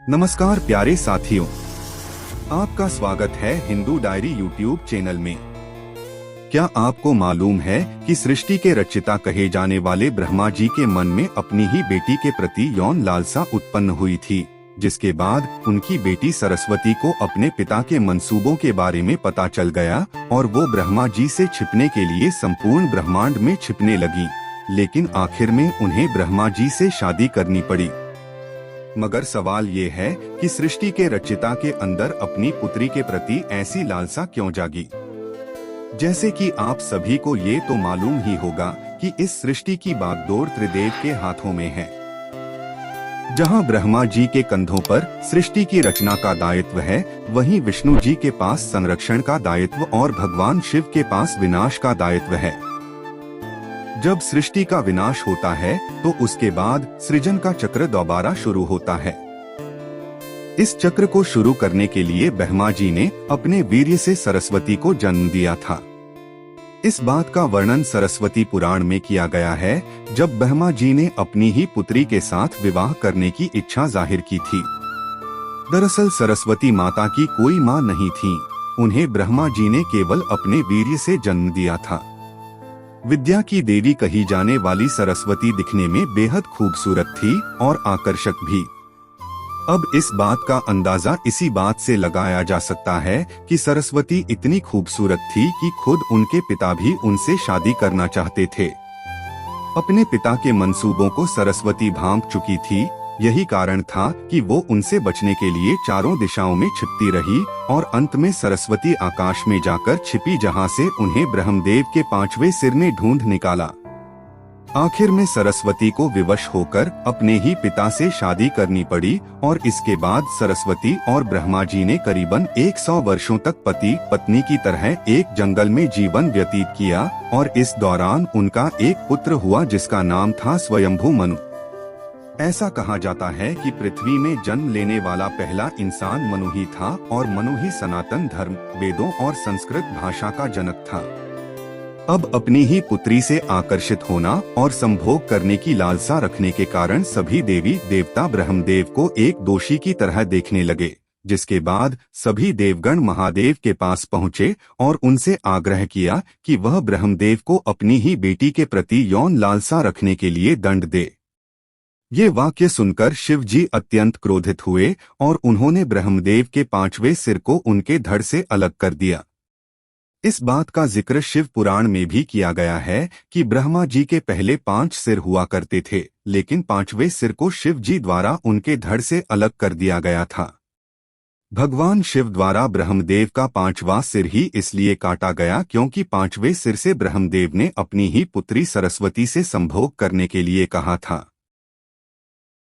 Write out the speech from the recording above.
नमस्कार प्यारे साथियों, आपका स्वागत है हिंदू डायरी यूट्यूब चैनल में। क्या आपको मालूम है कि सृष्टि के रचयिता कहे जाने वाले ब्रह्मा जी के मन में अपनी ही बेटी के प्रति यौन लालसा उत्पन्न हुई थी, जिसके बाद उनकी बेटी सरस्वती को अपने पिता के मंसूबों के बारे में पता चल गया और वो ब्रह्मा जी से छिपने के लिए संपूर्ण ब्रह्मांड में छिपने लगी। लेकिन आखिर में उन्हें ब्रह्मा जी से शादी करनी पड़ी। मगर सवाल ये है कि सृष्टि के रचयिता के अंदर अपनी पुत्री के प्रति ऐसी लालसा क्यों जागी। जैसे कि आप सभी को ये तो मालूम ही होगा कि इस सृष्टि की बागडोर त्रिदेव के हाथों में है। जहां ब्रह्मा जी के कंधों पर सृष्टि की रचना का दायित्व है, वहीं विष्णु जी के पास संरक्षण का दायित्व और भगवान शिव के पास विनाश का दायित्व है। जब सृष्टि का विनाश होता है तो उसके बाद सृजन का चक्र दोबारा शुरू होता है। इस चक्र को शुरू करने के लिए ब्रह्मा जी ने अपने वीर्य से सरस्वती को जन्म दिया था। इस बात का वर्णन सरस्वती पुराण में किया गया है, जब ब्रह्मा जी ने अपनी ही पुत्री के साथ विवाह करने की इच्छा जाहिर की थी। दरअसल सरस्वती माता की कोई माँ नहीं थी, उन्हें ब्रह्मा जी ने केवल अपने वीर्य से जन्म दिया था। विद्या की देवी कही जाने वाली सरस्वती दिखने में बेहद खूबसूरत थी और आकर्षक भी। अब इस बात का अंदाजा इसी बात से लगाया जा सकता है कि सरस्वती इतनी खूबसूरत थी कि खुद उनके पिता भी उनसे शादी करना चाहते थे। अपने पिता के मंसूबों को सरस्वती भांप चुकी थी। यही कारण था कि वो उनसे बचने के लिए चारों दिशाओं में छिपती रही और अंत में सरस्वती आकाश में जाकर छिपी, जहां से उन्हें ब्रह्मदेव के 5वें सिर ने ढूंढ निकाला। आखिर में सरस्वती को विवश होकर अपने ही पिता से शादी करनी पड़ी और इसके बाद सरस्वती और ब्रह्मा जी ने करीबन 100 वर्षों तक पति पत्नी की तरह एक जंगल में जीवन व्यतीत किया और इस दौरान उनका एक पुत्र हुआ जिसका नाम था स्वयंभू मनु। ऐसा कहा जाता है कि पृथ्वी में जन्म लेने वाला पहला इंसान मनु ही था और मनु ही सनातन धर्म, वेदों और संस्कृत भाषा का जनक था। अब अपनी ही पुत्री से आकर्षित होना और संभोग करने की लालसा रखने के कारण सभी देवी देवता ब्रह्मदेव को एक दोषी की तरह देखने लगे, जिसके बाद सभी देवगण महादेव के पास पहुँचे और उनसे आग्रह किया कि वह ब्रह्मदेव को अपनी ही बेटी के प्रति यौन लालसा रखने के लिए दंड दे। ये वाक्य सुनकर शिव जी अत्यंत क्रोधित हुए और उन्होंने ब्रह्मदेव के 5वें सिर को उनके धड़ से अलग कर दिया। इस बात का जिक्र शिव पुराण में भी किया गया है कि ब्रह्मा जी के पहले 5 सिर हुआ करते थे, लेकिन 5वें सिर को शिव जी द्वारा उनके धड़ से अलग कर दिया गया था। भगवान शिव द्वारा ब्रह्मदेव का 5वां सिर ही इसलिए काटा गया क्योंकि 5वें सिर से ब्रह्मदेव ने अपनी ही पुत्री सरस्वती से संभोग करने के लिए कहा था।